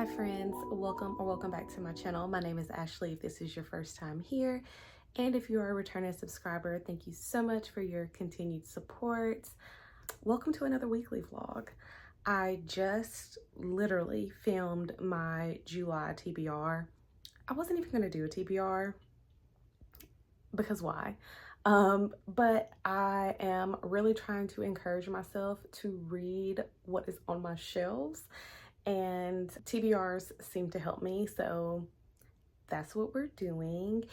Hi friends, welcome back to my channel. My name is Ashley if this is your first time here, and if you are a returning subscriber, thank you so much for your continued support. Welcome to another weekly vlog. I just literally filmed my July TBR. I wasn't even going to do a TBR because why? But I am really trying to encourage myself to read what is on my shelves, and TBRs seem to help me, so that's what we're doing.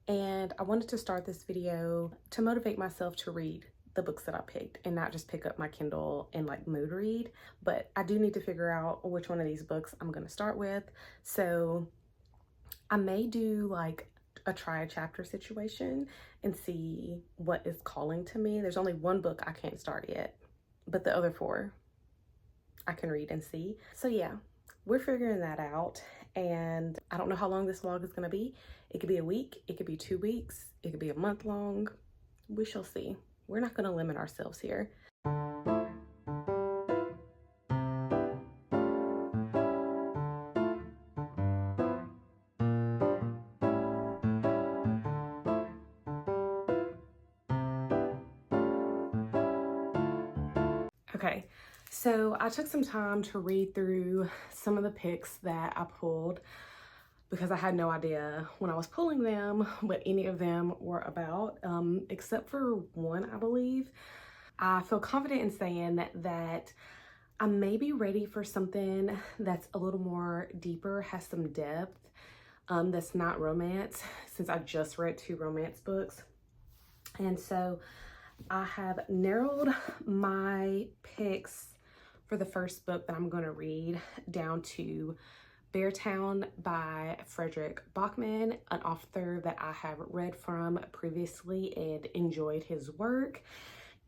And I wanted to start this video to motivate myself to read the books that I picked and not just pick up my Kindle and like mood read, but I do need to figure out which one of these books I'm going to start with. So I may do like a try a chapter situation and see what is calling to me. There's only one book I can't start yet, but the other four I can read and see. So yeah, we're figuring that out. And I don't know how long this vlog is going to be. It could be a week, it could be 2 weeks, it could be a month long. We shall see. We're not going to limit ourselves here. Okay, so I took some time to read through some of the picks that I pulled because I had no idea when I was pulling them what any of them were about, except for one, I believe. I feel confident in saying that I may be ready for something that's a little more deeper, has some depth, that's not romance, since I just read 2 romance books. And so I have narrowed my picks for the first book that I'm going to read down to Beartown by Frederick Bachman, an author that I have read from previously and enjoyed his work,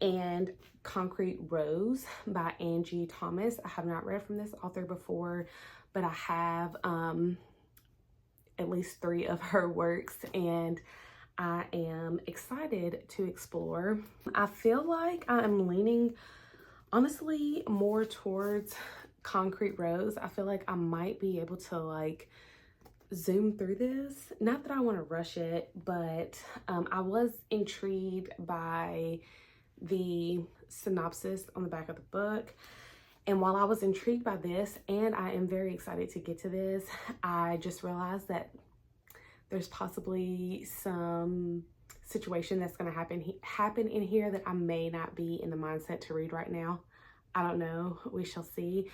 and Concrete Rose by Angie Thomas. I have not read from this author before, but I have at least 3 of her works, and I am excited to explore. I feel like I am leaning honestly more towards Concrete Rose. I feel like I might be able to like zoom through this. Not that I want to rush it, but I was intrigued by the synopsis on the back of the book. And while I was intrigued by this, and I am very excited to get to this, I just realized that there's possibly some situation that's going to happen in here that I may not be in the mindset to read right now. I don't know. We shall see.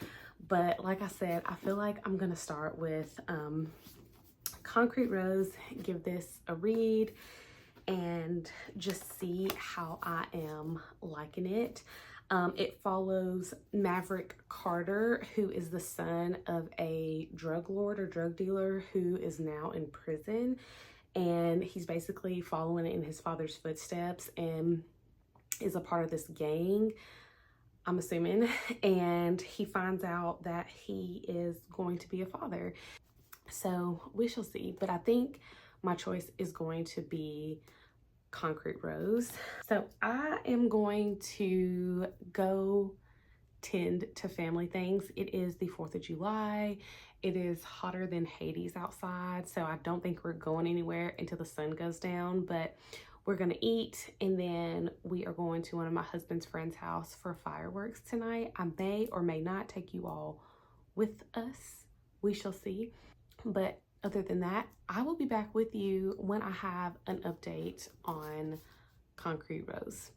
But like I said, I feel like I'm going to start with Concrete Rose, give this a read, and just see how I am liking it. It follows Maverick Carter, who is the son of a drug lord or drug dealer who is now in prison. And he's basically following in his father's footsteps and is a part of this gang, I'm assuming. And he finds out that he is going to be a father. So we shall see. But I think my choice is going to be Concrete Rose. So I am going to go tend to family things. It is the 4th of July. It is hotter than Hades outside, so I don't think we're going anywhere until the sun goes down, but we're gonna eat, and then we are going to one of my husband's friend's house for fireworks tonight. I may or may not take you all with us. We shall see. But other than that, I will be back with you when I have an update on Concrete Rose.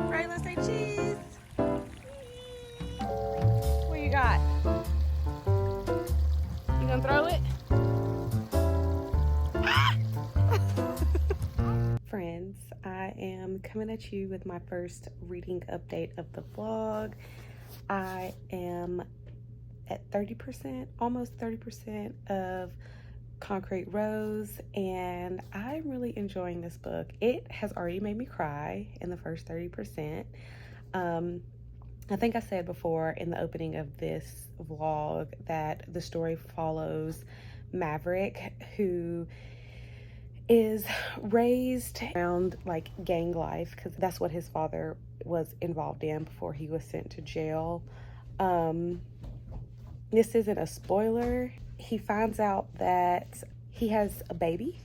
Right, let's say cheese. What you got? You gonna throw it? Friends, I am coming at you with my first reading update of the vlog. I am at 30%, almost 30% of Concrete Rose, and I'm really enjoying this book. It has already made me cry in the first 30%. I think I said before in the opening of this vlog that the story follows Maverick, who is raised around like gang life, because that's what his father was involved in before he was sent to jail. This isn't a spoiler. He finds out that he has a baby,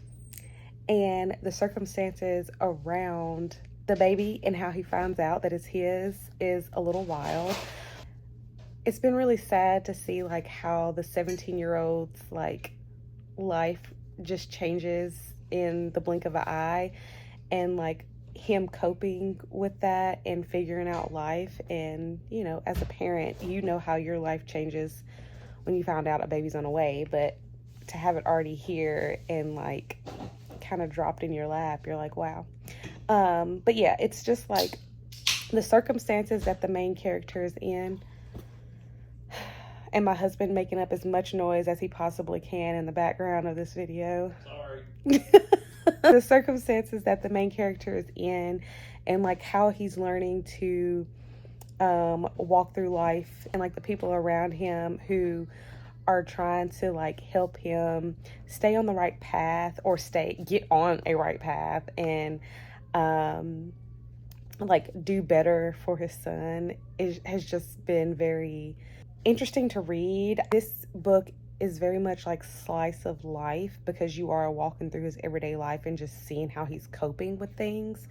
and the circumstances around the baby and how he finds out that it's his is a little wild. It's been really sad to see like how the 17-year-old's like life just changes in the blink of an eye, and like him coping with that and figuring out life. And you know, as a parent, you know how your life changes when you found out a baby's on the way, but to have it already here and like kind of dropped in your lap, you're like, wow. But yeah, it's just like the circumstances that the main character is in, and my husband making up as much noise as he possibly can in the background of this video. Sorry. The circumstances that the main character is in, and like how he's learning to walk through life, and like the people around him who are trying to like help him stay on the right path, or get on a right path, and like do better for his son, has just been very interesting to read. This book is very much like slice of life, because you are walking through his everyday life and just seeing how he's coping with things.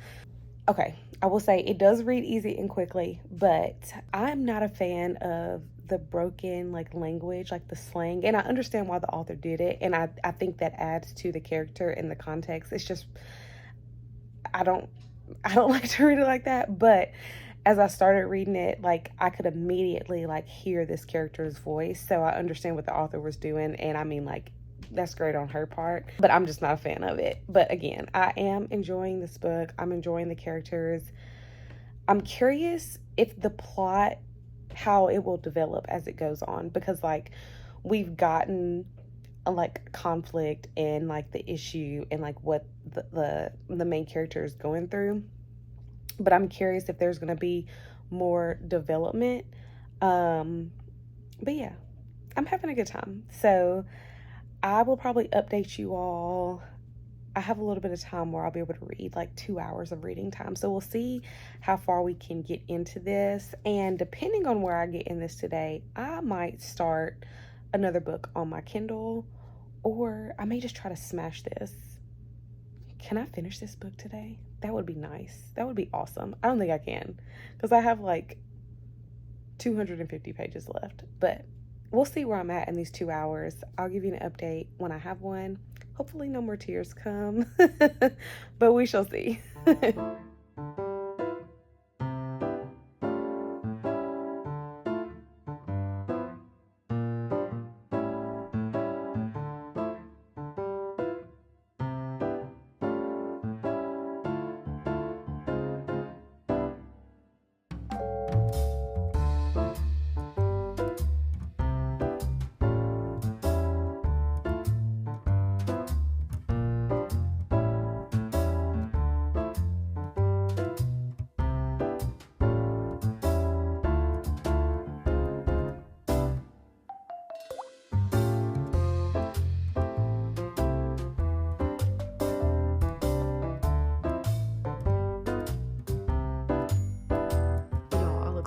Okay, I will say it does read easy and quickly, but I'm not a fan of the broken like language, like the slang, and I understand why the author did it, and I think that adds to the character and the context. It's just I don't like to read it like that, but as I started reading it, like I could immediately like hear this character's voice, so I understand what the author was doing, and I mean, like, that's great on her part, but I'm just not a fan of it. But again, I am enjoying this book. I'm enjoying the characters. I'm curious if the plot, how it will develop as it goes on, because like we've gotten like conflict and like the issue and like what the main character is going through, but I'm curious if there's going to be more development. But yeah, I'm having a good time, so I will probably update you all. I have a little bit of time where I'll be able to read, like 2 hours of reading time, so we'll see how far we can get into this, and depending on where I get in this today, I might start another book on my Kindle, or I may just try to smash this. Can I finish this book today? That would be nice. That would be awesome. I don't think I can, because I have like 250 pages left, but we'll see where I'm at in these 2 hours. I'll give you an update when I have one. Hopefully no more tears come, but we shall see.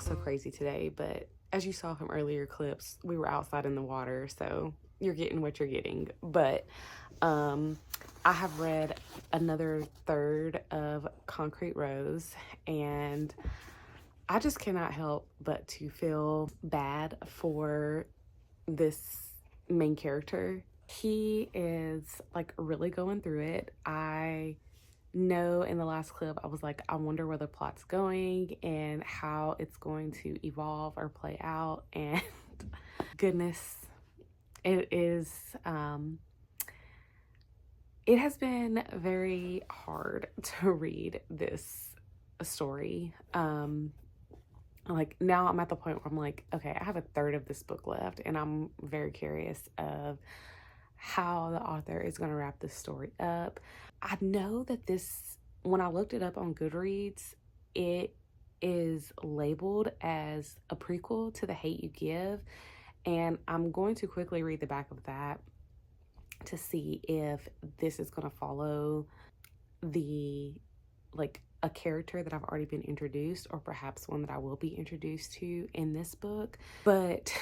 So crazy today, but as you saw from earlier clips, we were outside in the water, so you're getting what you're getting. But I have read another third of Concrete Rose, and I just cannot help but to feel bad for this main character. He is like really going through it. I know in the last clip I was like, I wonder where the plot's going and how it's going to evolve or play out, and goodness, it is it has been very hard to read this story. like now I'm at the point where I'm like, okay, I have a third of this book left, and I'm very curious of how the author is going to wrap this story up. I know that this, when I looked it up on Goodreads, it is labeled as a prequel to The Hate U Give, and I'm going to quickly read the back of that to see if this is going to follow the, like, a character that I've already been introduced, or perhaps one that I will be introduced to in this book. But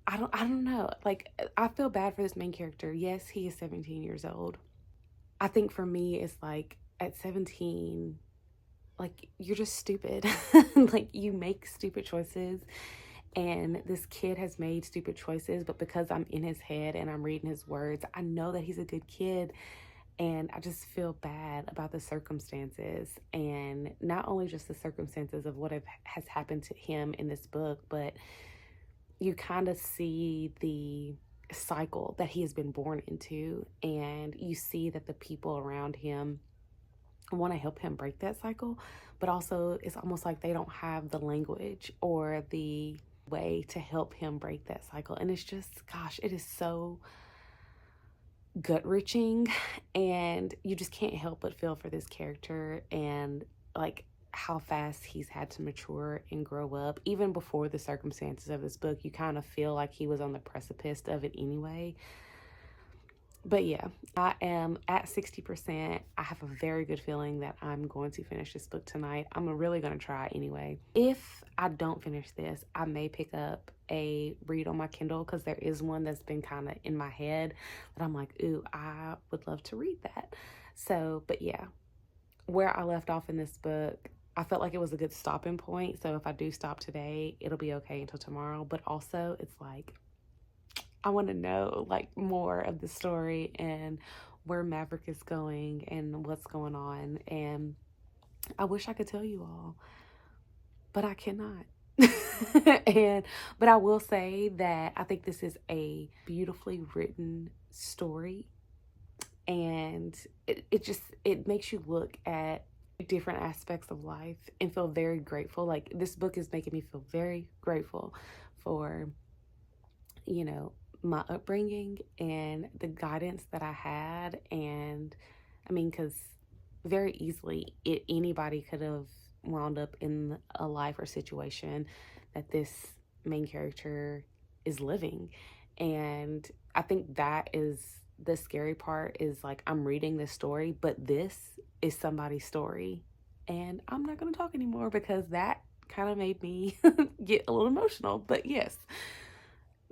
I don't know. Like, I feel bad for this main character. Yes, he is 17 years old. I think for me, it's like at 17, like, you're just stupid. Like, you make stupid choices, and this kid has made stupid choices, but because I'm in his head and I'm reading his words, I know that he's a good kid. And I just feel bad about the circumstances, and not only just the circumstances of what has happened to him in this book, but you kind of see the cycle that he has been born into, and you see that the people around him want to help him break that cycle, but also it's almost like they don't have the language or the way to help him break that cycle. And it's just, gosh, it is so gut-wrenching, and you just can't help but feel for this character, and like how fast he's had to mature and grow up. Even before the circumstances of this book, you kind of feel like he was on the precipice of it anyway. But yeah, I am at 60%. I have a very good feeling that I'm going to finish this book tonight. I'm really going to try anyway. If I don't finish this, I may pick up a read on my Kindle, because there is one that's been kind of in my head that I'm like, ooh, I would love to read that. So, but yeah, where I left off in this book, I felt like it was a good stopping point. So if I do stop today, it'll be okay until tomorrow. But also, it's like, I want to know like more of the story and where Maverick is going and what's going on. And I wish I could tell you all, but I cannot. But I will say that I think this is a beautifully written story, and it makes you look at different aspects of life and feel very grateful. Like, this book is making me feel very grateful for, you know, my upbringing and the guidance that I had. And I mean, because very easily anybody could have wound up in a life or situation that this main character is living. And I think that is the scary part, is like, I'm reading this story, but this is somebody's story. And I'm not going to talk anymore because that kind of made me get a little emotional. But yes,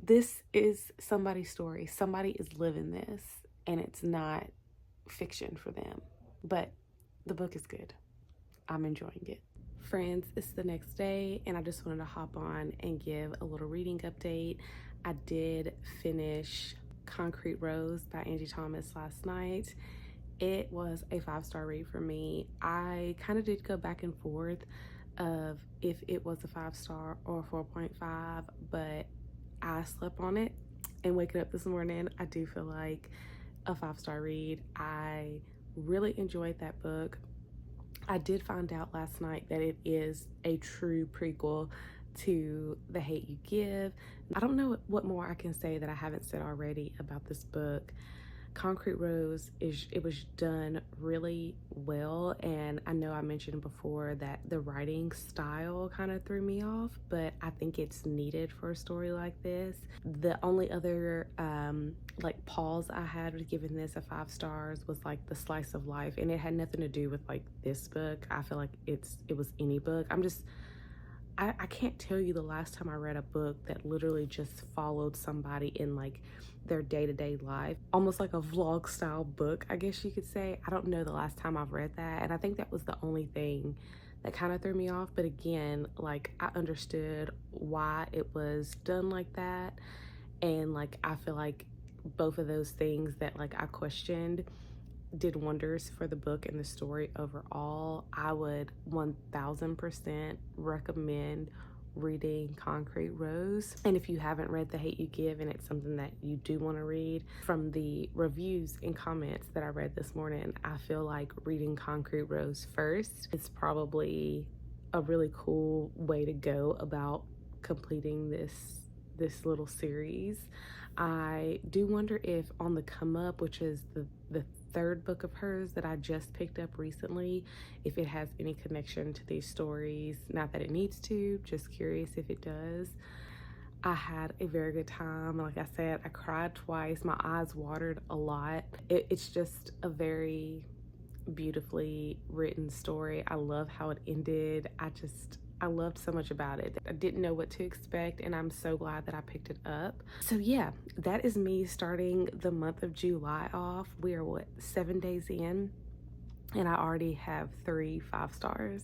this is somebody's story. Somebody is living this, and it's not fiction for them. But the book is good. I'm enjoying it. Friends, it's the next day, and I just wanted to hop on and give a little reading update. I did finish Concrete Rose by Angie Thomas last night. It was a 5-star read for me. I kind of did go back and forth of if it was a 5-star or a 4.5, but I slept on it, and waking up this morning, I do feel like a 5-star read. I really enjoyed that book. I did find out last night that it is a true prequel to The Hate U Give. I don't know what more I can say that I haven't said already about this book. Concrete Rose, it was done really well, and I know I mentioned before that the writing style kind of threw me off, but I think it's needed for a story like this. The only other like pause I had with giving this a 5 stars was like the slice of life, and it had nothing to do with like this book. I feel like it was any book. I can't tell you the last time I read a book that literally just followed somebody in like their day-to-day life, almost like a vlog style book, I guess you could say. I don't know the last time I've read that, and I think that was the only thing that kind of threw me off. But again, like, I understood why it was done like that, and like, I feel like both of those things that like I questioned did wonders for the book and the story overall. I would 1000% recommend reading Concrete Rose. And if you haven't read The Hate U Give and it's something that you do want to read, from the reviews and comments that I read this morning, I feel like reading Concrete Rose first is probably a really cool way to go about completing this little series. I do wonder if On the Come Up, which is the third book of hers that I just picked up recently, if it has any connection to these stories. Not that it needs to, just curious if it does. I had a very good time. Like I said, I cried twice. My eyes watered a lot. It's just a very beautifully written story. I love how it ended. I loved so much about it. I didn't know what to expect, and I'm so glad that I picked it up. So yeah, that is me starting the month of July off. We are, what, 7 days in, and I already have 3 5-stars.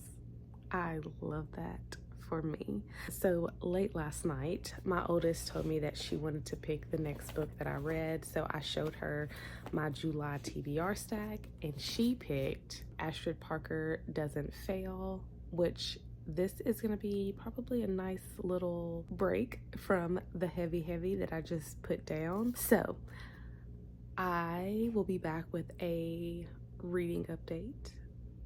I love that for me. So late last night, my oldest told me that she wanted to pick the next book that I read, so I showed her my July TBR stack, and she picked Astrid Parker Doesn't Fail, which this is going to be probably a nice little break from the heavy that I just put down. So I will be back with a reading update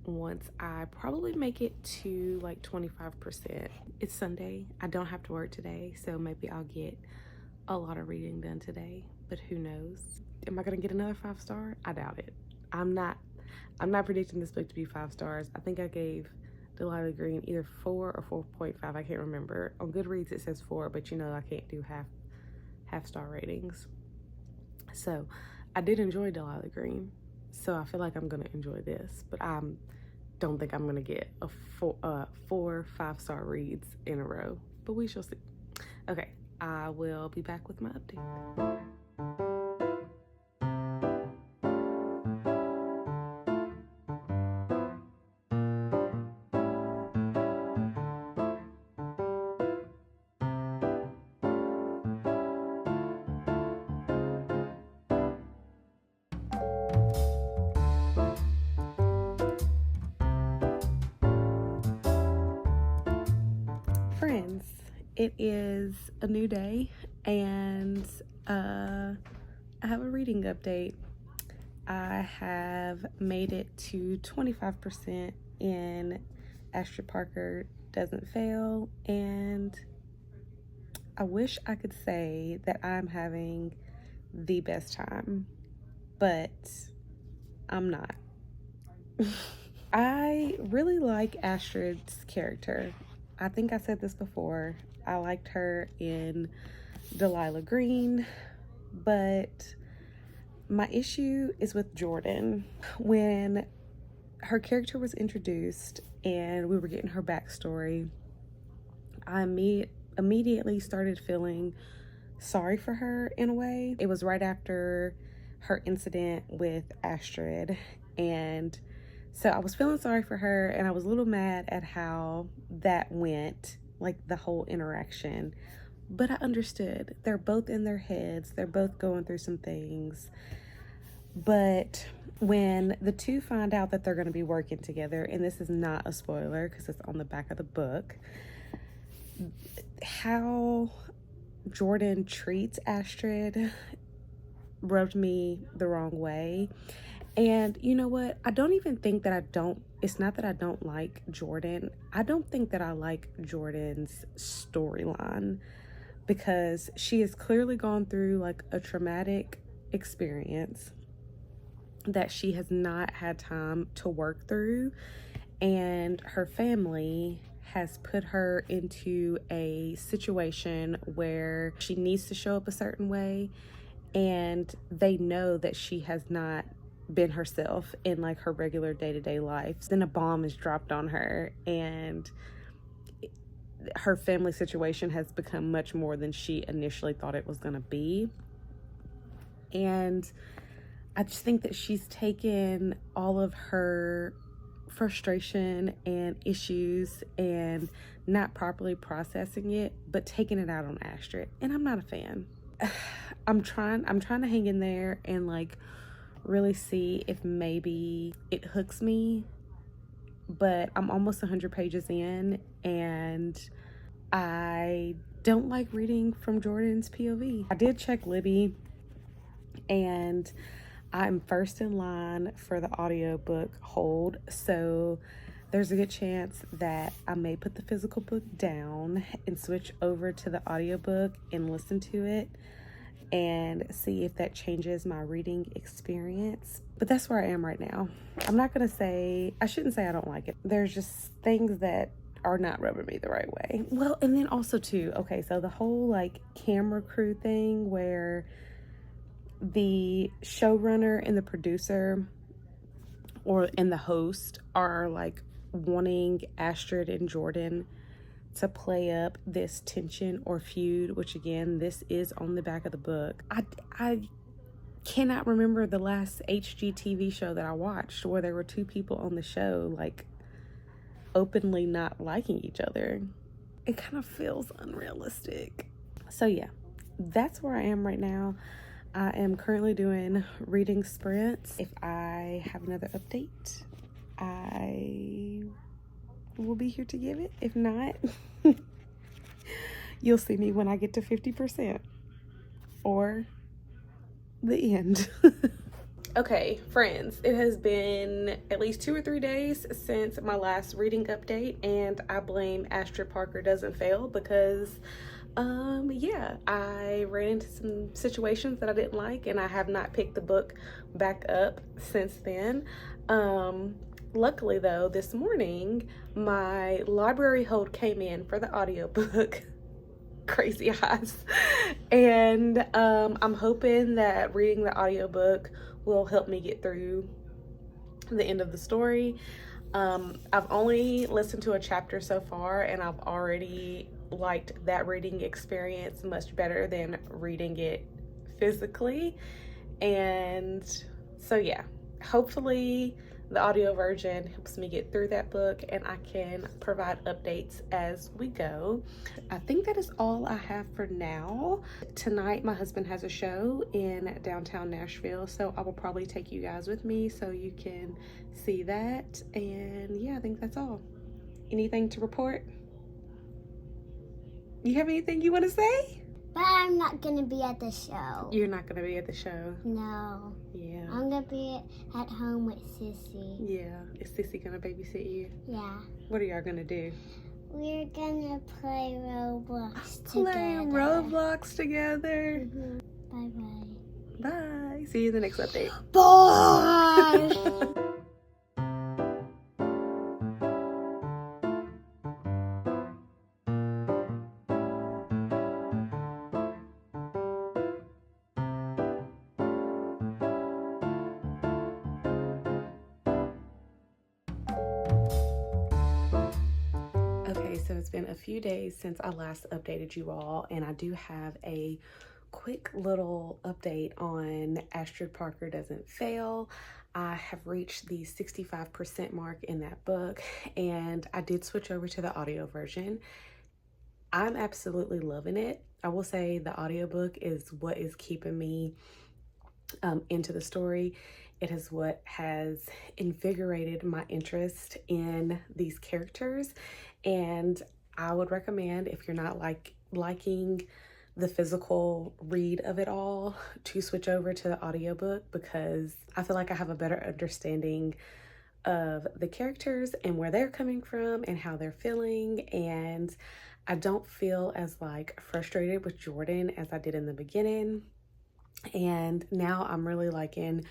once I probably make it to like 25%. It's Sunday. I don't have to work today, so maybe I'll get a lot of reading done today, but who knows? Am I gonna get another 5-star? I doubt it. I'm not predicting this book to be 5 stars. I think I gave Delilah Green either 4 or 4.5. I can't remember. On Goodreads it says 4, but you know I can't do half star ratings. So I did enjoy Delilah Green, so I feel like I'm gonna enjoy this, but I don't think I'm gonna get a 4 5-star reads in a row, but we shall see. Okay, I will be back with my update. Friends, it is a new day, and I have a reading update. I have made it to 25% in Astrid Parker Doesn't Fail, and I wish I could say that I'm having the best time, but I'm not. I really like Astrid's character. I think I said this before. I liked her in Delilah Green, but my issue is with Jordan. When her character was introduced and we were getting her backstory, I immediately started feeling sorry for her in a way. It was right after her incident with Astrid, and so I was feeling sorry for her, and I was a little mad at how that went, like the whole interaction. But I understood. They're both in their heads. They're both going through some things. But when the two find out that they're going to be working together, and this is not a spoiler because it's on the back of the book, how Jordan treats Astrid rubbed me the wrong way. And you know what? I don't even think that it's not that I don't like Jordan. I don't think that I like Jordan's storyline, because she has clearly gone through like a traumatic experience that she has not had time to work through, and her family has put her into a situation where she needs to show up a certain way, and they know that she has not been herself in like her regular day-to-day life. Then a bomb is dropped on her, and her family situation has become much more than she initially thought it was going to be. And I just think that she's taken all of her frustration and issues and not properly processing it, but taking it out on Astrid, and I'm not a fan. I'm trying to hang in there and like really see if maybe it hooks me, but I'm almost 100 pages in, and I don't like reading from Jordan's POV. I did check Libby, and I'm first in line for the audiobook hold, so there's a good chance that I may put the physical book down and switch over to the audiobook and listen to it and see if that changes my reading experience. But that's where I am right now. I'm not gonna say, I shouldn't say I don't like it. There's just things that are not rubbing me the right way. Well, and then also too, okay, so the whole like camera crew thing where the showrunner and the producer and the host are like wanting Astrid and Jordan to play up this tension or feud, which again, this is on the back of the book. I cannot remember the last HGTV show that I watched where there were two people on the show like openly not liking each other. It kind of feels unrealistic. So yeah, that's where I am right now. I am currently doing reading sprints. If I have another update, I will be here to give it. If not, you'll see me when I get to 50% or the end. Okay, friends, it has been at least 2 or 3 days since my last reading update, and I blame Astrid Parker Doesn't Fail because yeah, I ran into some situations that I didn't like, and I have not picked the book back up since then. Luckily though, this morning my library hold came in for the audiobook. Crazy eyes. And I'm hoping that reading the audiobook will help me get through the end of the story. I've only listened to a chapter so far, and I've already liked that reading experience much better than reading it physically. And so yeah, hopefully the audio version helps me get through that book and I can provide updates as we go. I think that is all I have for now. Tonight my husband has a show in downtown Nashville, so I will probably take you guys with me so you can see that. And yeah, I think that's all. Anything to report? You have anything you want to say? But I'm not going to be at the show. You're not going to be at the show? No. Yeah. I'm going to be at home with Sissy. Yeah. Is Sissy going to babysit you? Yeah. What are y'all going to do? We're going to play Roblox together. Play Roblox together? Bye-bye. Bye. See you in the next update. Bye! So it's been a few days since I last updated you all, and I do have a quick little update on Astrid Parker Doesn't Fail. I have reached the 65% mark in that book, and I did switch over to the audio version. I'm absolutely loving it. I will say the audiobook is what is keeping me into the story. It is what has invigorated my interest in these characters, and I would recommend, if you're not liking the physical read of it all, to switch over to the audiobook, because I feel like I have a better understanding of the characters and where they're coming from and how they're feeling, and I don't feel as like frustrated with Jordan as I did in the beginning. And now I'm really liking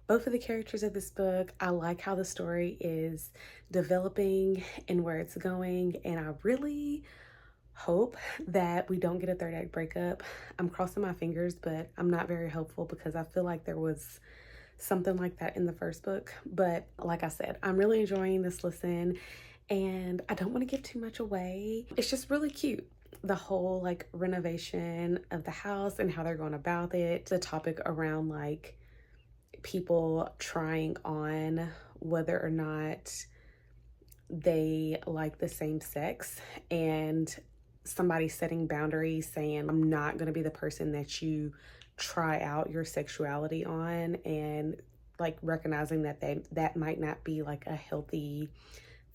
both of the characters of this book. I like how the story is developing and where it's going, and I really hope that we don't get a third act breakup. I'm crossing my fingers, but I'm not very hopeful because I feel like there was something like that in the first book. But like I said, I'm really enjoying this listen, and I don't want to give too much away. It's just really cute. The whole like renovation of the house and how they're going about it. The topic around like people trying on whether or not they like the same sex, and somebody setting boundaries saying, I'm not going to be the person that you try out your sexuality on, and like recognizing that that might not be like a healthy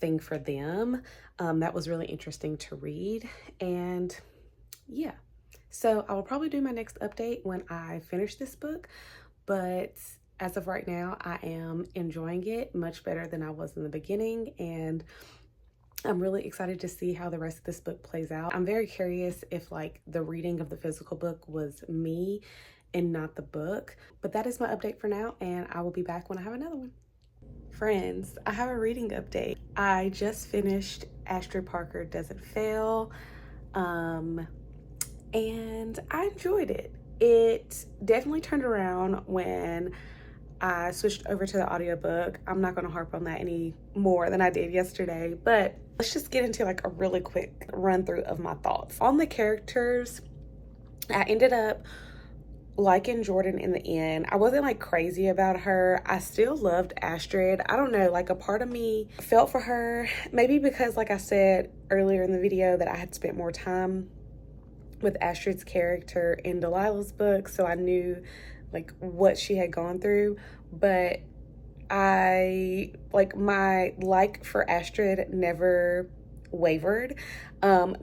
thing for them. That was really interesting to read. And yeah, so I will probably do my next update when I finish this book, but as of right now, I am enjoying it much better than I was in the beginning, and I'm really excited to see how the rest of this book plays out. I'm very curious if like the reading of the physical book was me and not the book. But that is my update for now, and I will be back when I have another one. Friends, I have a reading update. I just finished Astrid Parker Doesn't Fail, and I enjoyed it. It definitely turned around when I switched over to the audiobook. I'm not going to harp on that any more than I did yesterday, but let's just get into like a really quick run through of my thoughts on the characters. I ended up liking Jordan in the end. I wasn't like crazy about her. I still loved Astrid. I don't know, like a part of me felt for her, maybe because like I said earlier in the video that I had spent more time with Astrid's character in Delilah's book, so I knew like what she had gone through. But I like my like for Astrid never wavered.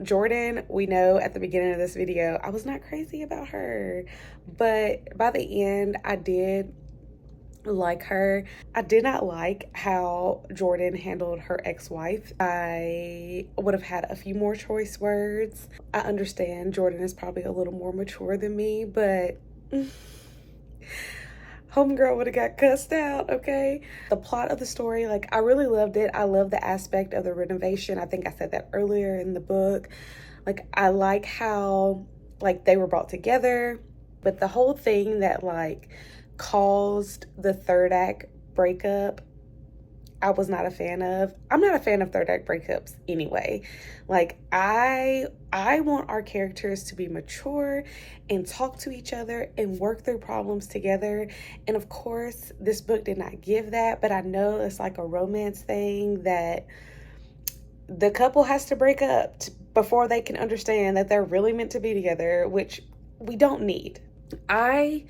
Jordan, we know at the beginning of this video I was not crazy about her, but by the end I did like her. I did not like how Jordan handled her ex-wife. I would have had a few more choice words. I understand Jordan is probably a little more mature than me, but homegirl would have got cussed out, okay? The plot of the story, like, I really loved it. I love the aspect of the renovation. I think I said that earlier in the book. Like, I like how, like, they were brought together, but the whole thing that, like, caused the third act breakup, I was not a fan of. I'm not a fan of third act breakups anyway. Like, I want our characters to be mature and talk to each other and work through problems together. And of course, this book did not give that, but I know it's like a romance thing that the couple has to break up before they can understand that they're really meant to be together, which we don't need. I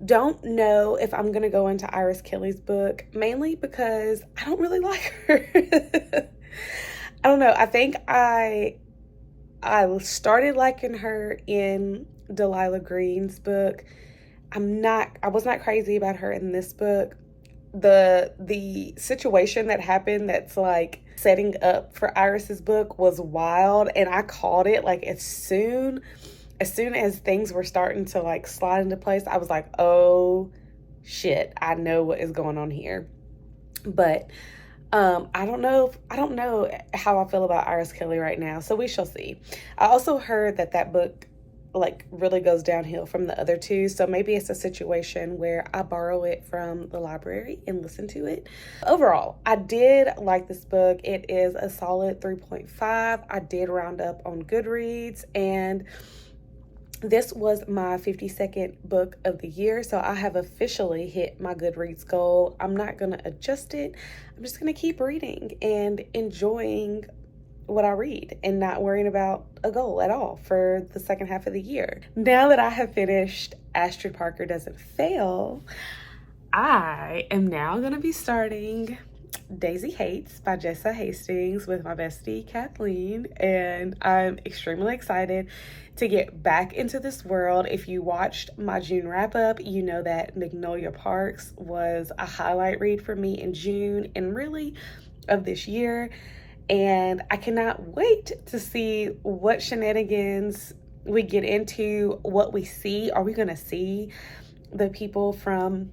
don't know if I'm gonna go into Iris Kelly's book, mainly because I don't really like her. I don't know. I think I started liking her in Delilah Green's book. I was not crazy about her in this book. The situation that happened that's like setting up for Iris's book was wild, and I called it like as soon as things were starting to like slide into place. I was like, oh shit, I know what is going on here. But I don't know how I feel about Iris Kelly right now, so we shall see. I also heard that book like really goes downhill from the other two, so maybe it's a situation where I borrow it from the library and listen to it. Overall, I did like this book. It is a solid 3.5. I did round up on Goodreads, and this was my 52nd book of the year, so I have officially hit my Goodreads goal. I'm not going to adjust it. I'm just going to keep reading and enjoying what I read and not worrying about a goal at all for the second half of the year. Now that I have finished Astrid Parker Doesn't Fail, I am now going to be starting Daisy Hates by Jessa Hastings with my bestie Kathleen, and I'm extremely excited to get back into this world. If you watched my June wrap-up, you know that Magnolia Parks was a highlight read for me in June and really of this year, and I cannot wait to see what shenanigans we get into, what we see. Are we going to see the people from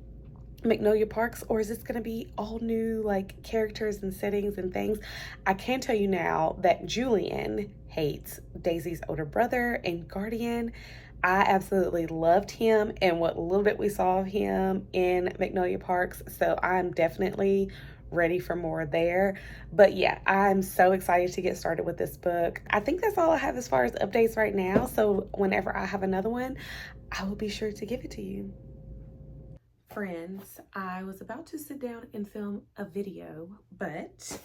Magnolia Parks, or is this going to be all new like characters and settings and things? I can tell you now that Julian hates Daisy's older brother and guardian. I absolutely loved him and what little bit we saw of him in Magnolia Parks, so I'm definitely ready for more there. But yeah, I'm so excited to get started with this book. I think that's all I have as far as updates right now, so whenever I have another one, I will be sure to give it to you. Friends, I was about to sit down and film a video, but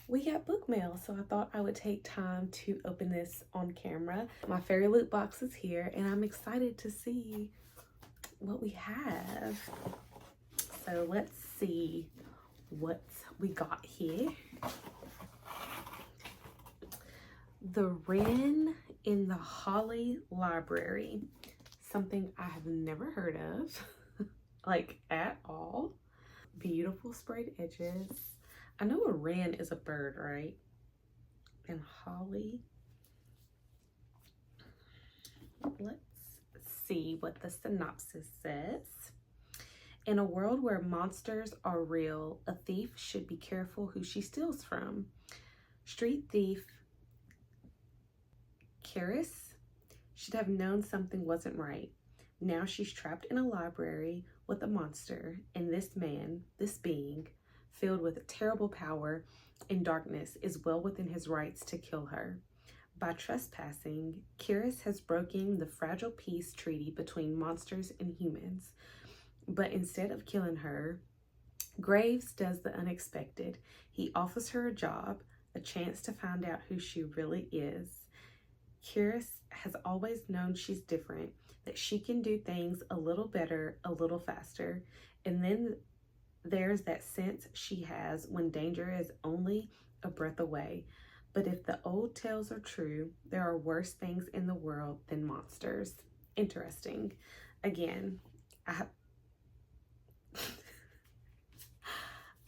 we got book mail, so I thought I would take time to open this on camera. My fairy loot box is here, and I'm excited to see what we have. So let's see what we got here. The Wren in the Holly Library, something I have never heard of. like at all. Beautiful sprayed edges. I know a wren is a bird, right? And holly. Let's see what the synopsis says. In a world where monsters are real, a thief should be careful who she steals from. Street thief Karis should have known something wasn't right. Now she's trapped in a library with a monster, and this man, this being, filled with terrible power and darkness, is well within his rights to kill her. By trespassing, Karis has broken the fragile peace treaty between monsters and humans. But instead of killing her, Graves does the unexpected. He offers her a job, a chance to find out who she really is. Karis has always known she's different, that she can do things a little better, a little faster. And then there's that sense she has when danger is only a breath away. But if the old tales are true, there are worse things in the world than monsters. Interesting. Again, I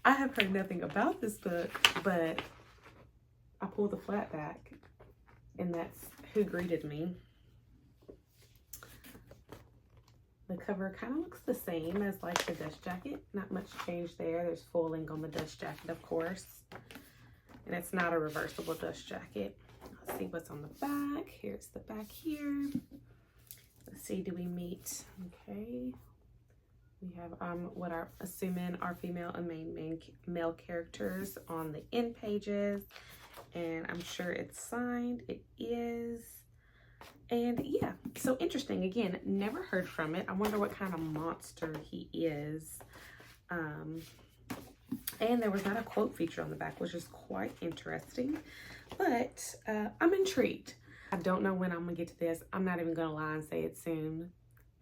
have heard nothing about this book, but I pulled the flap back, and that's who greeted me. The cover kind of looks the same as like the dust jacket. Not much change there. There's foiling on the dust jacket, of course. And it's not a reversible dust jacket. Let's see what's on the back. Here's the back here. Let's see, do we meet? Okay. We have what are assuming are female and main male characters on the end pages. And I'm sure it's signed. It is. And yeah, so interesting. Again, never heard from it. I wonder what kind of monster he is. And there was not a quote feature on the back, which is quite interesting. But I'm intrigued. I don't know when I'm going to get to this. I'm not even going to lie and say it soon.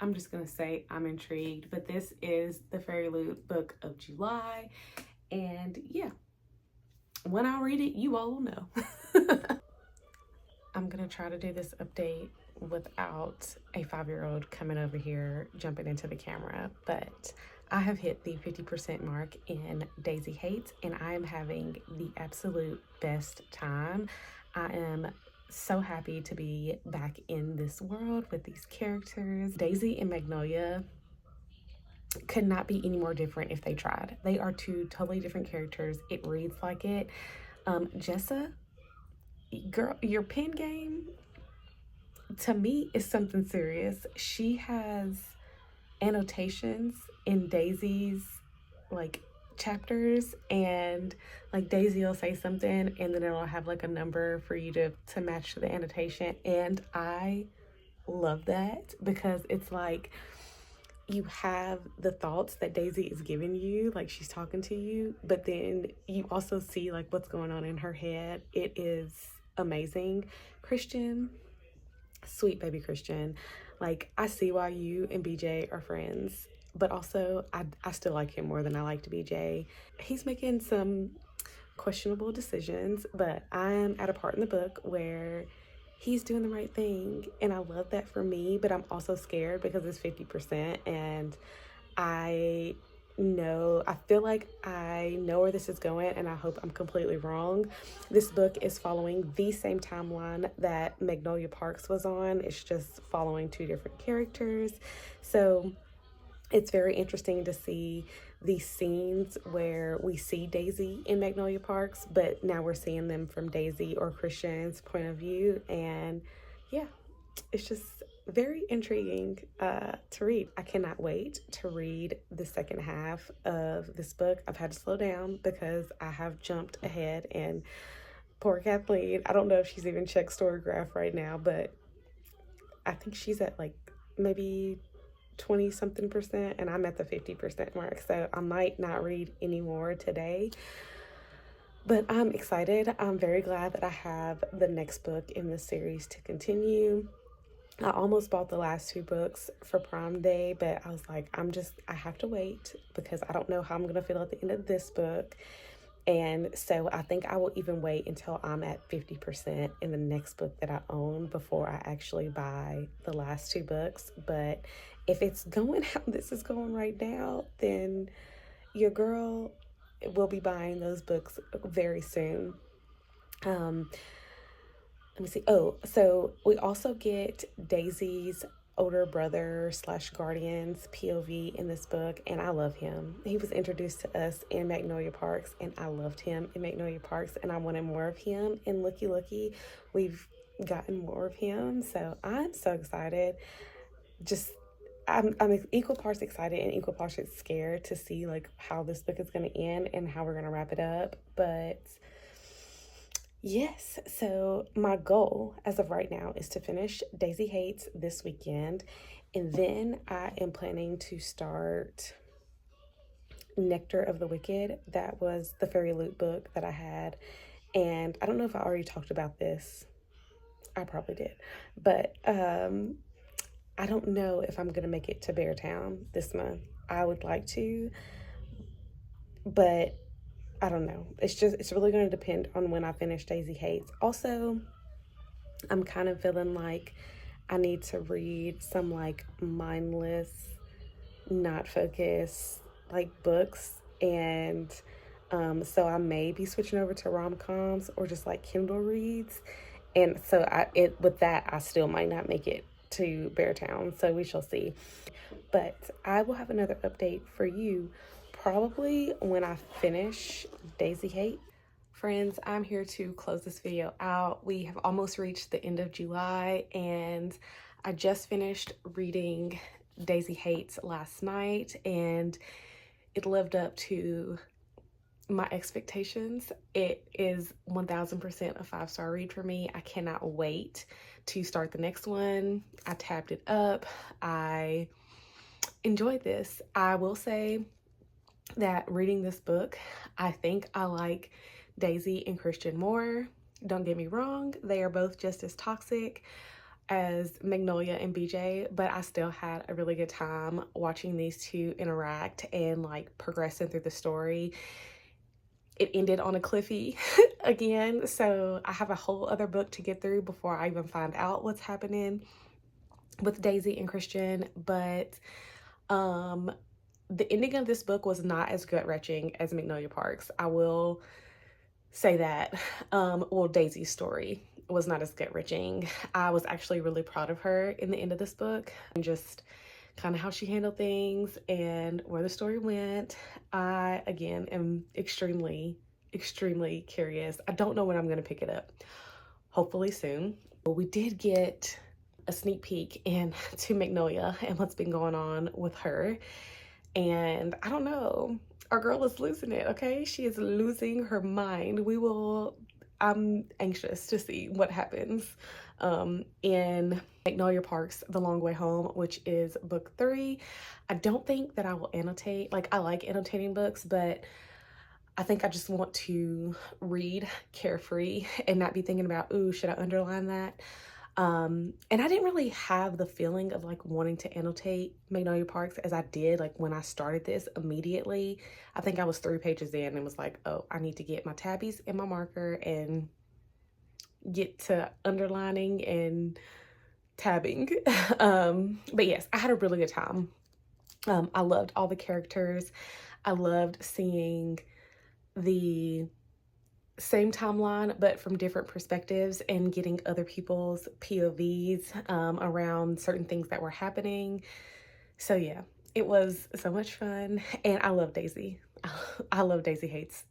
I'm just going to say I'm intrigued. But this is the Fairy Loot book of July. And yeah, when I read it, you all will know. I'm going to try to do this update without a 5-year-old coming over here jumping into the camera. But I have hit the 50% mark in Daisy Hates, and I am having the absolute best time. I am so happy to be back in this world with these characters. Daisy and Magnolia could not be any more different if they tried. They are two totally different characters. It reads like it. Jessa, girl, your pen game to me is something serious. She has annotations in Daisy's like chapters, and like Daisy will say something and then it'll have like a number for you to match the annotation, and I love that because it's like you have the thoughts that Daisy is giving you, like she's talking to you, but then you also see like what's going on in her head. It is amazing. Christian, sweet baby Christian, like I see why you and BJ are friends, but also I still like him more than I liked BJ. He's making some questionable decisions, but I am at a part in the book where he's doing the right thing, and I love that for me, but I'm also scared because it's 50%, and I feel like I know where this is going, and I hope I'm completely wrong. This book is following the same timeline that Magnolia Parks was on. It's just following two different characters. So it's very interesting to see these scenes where we see Daisy in Magnolia Parks, but now we're seeing them from Daisy or Christian's point of view. And yeah, it's just very intriguing to read. I cannot wait to read the second half of this book. I've had to slow down because I have jumped ahead, and poor Kathleen, I don't know if she's even checked Storygraph right now, but I think she's at like maybe 20 something percent, and I'm at the 50% mark, so I might not read anymore today, but I'm excited. I'm very glad that I have the next book in the series to continue. I almost bought the last 2 books for Prime Day, but I was like, I have to wait because I don't know how I'm going to feel at the end of this book. And so I think I will even wait until I'm at 50% in the next book that I own before I actually buy the last 2 books. But if it's going how this is going right now, then your girl will be buying those books very soon. Um, Let me see. Oh, so we also get Daisy's older brother slash guardian's POV in this book, and I love him. He was introduced to us in Magnolia Parks, and I loved him in Magnolia Parks, and I wanted more of him in Looky Looky. We've gotten more of him, so I'm so excited. Just I'm equal parts excited and equal parts scared to see like how this book is going to end and how we're going to wrap it up, but yes, so my goal as of right now is to finish Daisy Hates this weekend, and then I am planning to start Nectar of the Wicked. That was the Fairy Loot book that I had, and I don't know if I already talked about this. I probably did, but I don't know if I'm gonna make it to Beartown this month. I would like to, but I don't know. It's really going to depend on when I finish Daisy Hates. Also, I'm kind of feeling like I need to read some like mindless, not focused like books, and so I may be switching over to rom-coms or just like Kindle reads, and so with that I still might not make it to Beartown, so we shall see. But I will have another update for you probably when I finish Daisy Hate. Friends, I'm here to close this video out. We have almost reached the end of July, and I just finished reading Daisy Hates last night, and it lived up to my expectations. It is 1000% a 5-star read for me. I cannot wait to start the next one. I tapped it up. I enjoyed this. I will say that reading this book, I think I like Daisy and Christian more. Don't get me wrong, they are both just as toxic as Magnolia and BJ, but I still had a really good time watching these two interact and like progressing through the story. It ended on a cliffy again, so I have a whole other book to get through before I even find out what's happening with Daisy and Christian, but the ending of this book was not as gut-wrenching as Magnolia Parks. I will say that. Well, Daisy's story was not as gut-wrenching. I was actually really proud of her in the end of this book, and just kind of how she handled things and where the story went. I, again, am extremely, extremely curious. I don't know when I'm going to pick it up. Hopefully soon. But we did get a sneak peek into Magnolia and what's been going on with her. And I don't know, our girl is losing it, okay? She is losing her mind. I'm anxious to see what happens in Magnolia Parks, The Long Way Home, which is book 3. I don't think that I will annotate. Like, I like annotating books, but I think I just want to read carefree and not be thinking about, ooh, should I underline that? And I didn't really have the feeling of like wanting to annotate Magnolia Parks as I did like when I started this immediately. I think I was 3 pages in and was like, oh, I need to get my tabbies and my marker and get to underlining and tabbing. But yes, I had a really good time. I loved all the characters. I loved seeing the same timeline but from different perspectives and getting other people's POVs around certain things that were happening. So yeah, it was so much fun, and I love Daisy. I love Daisy Hates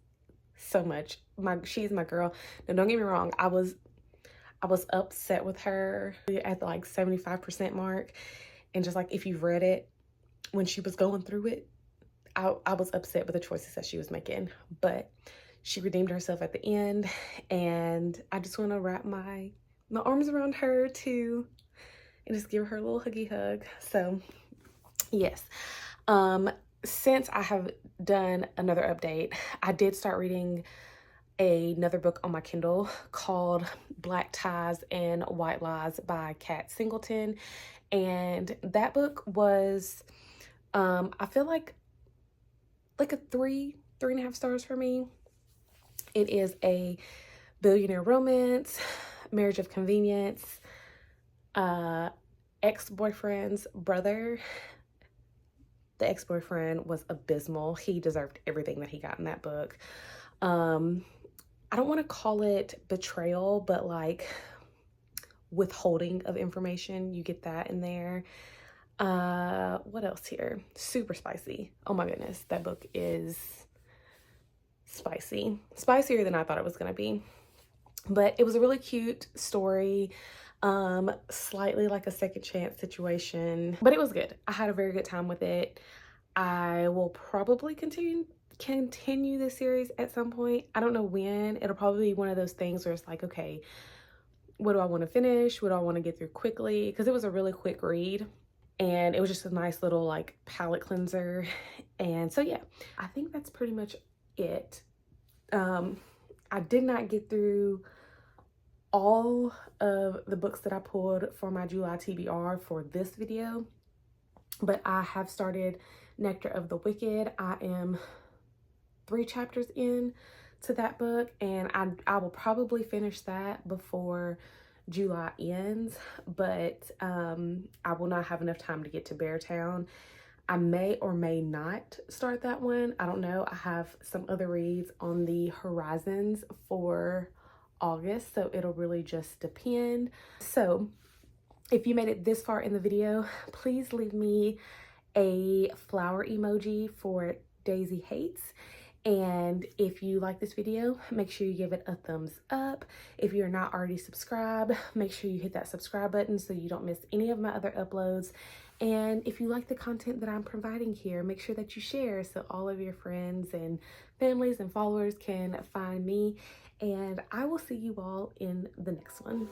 so much. She's my girl. Now don't get me wrong, I was upset with her at the like 75% mark, and just like if you've read it, when she was going through it, I was upset with the choices that she was making, but she redeemed herself at the end, and I just want to wrap my arms around her too and just give her a little huggy hug. So yes, since I have done another update, I did start reading another book on my Kindle called Black Ties and White Lies by Kat Singleton, and that book was I feel like a 3.5 stars for me. It is a billionaire romance, marriage of convenience, ex-boyfriend's brother. The ex-boyfriend was abysmal. He deserved everything that he got in that book. I don't want to call it betrayal, but like withholding of information. You get that in there. What else here? Super spicy. Oh my goodness, that book is spicy. Spicier than I thought it was gonna be. But it was a really cute story. Slightly like a second chance situation, but it was good. I had a very good time with it. I will probably continue this series at some point. I don't know when. It'll probably be one of those things where it's like, okay, what do I want to finish? What do I want to get through quickly? Because it was a really quick read and it was just a nice little like palate cleanser. And so yeah, I think that's pretty much it. I did not get through all of the books that I pulled for my July TBR for this video, but I have started Nectar of the Wicked. I am 3 chapters in to that book, and I will probably finish that before July ends, but I will not have enough time to get to Beartown. I may or may not start that one. I don't know. I have some other reads on the horizons for August, so it'll really just depend. So if you made it this far in the video, please leave me a flower emoji for Daisy Hates. And if you like this video, make sure you give it a thumbs up. If you're not already subscribed, make sure you hit that subscribe button so you don't miss any of my other uploads. And if you like the content that I'm providing here, make sure that you share so all of your friends and families and followers can find me. And I will see you all in the next one.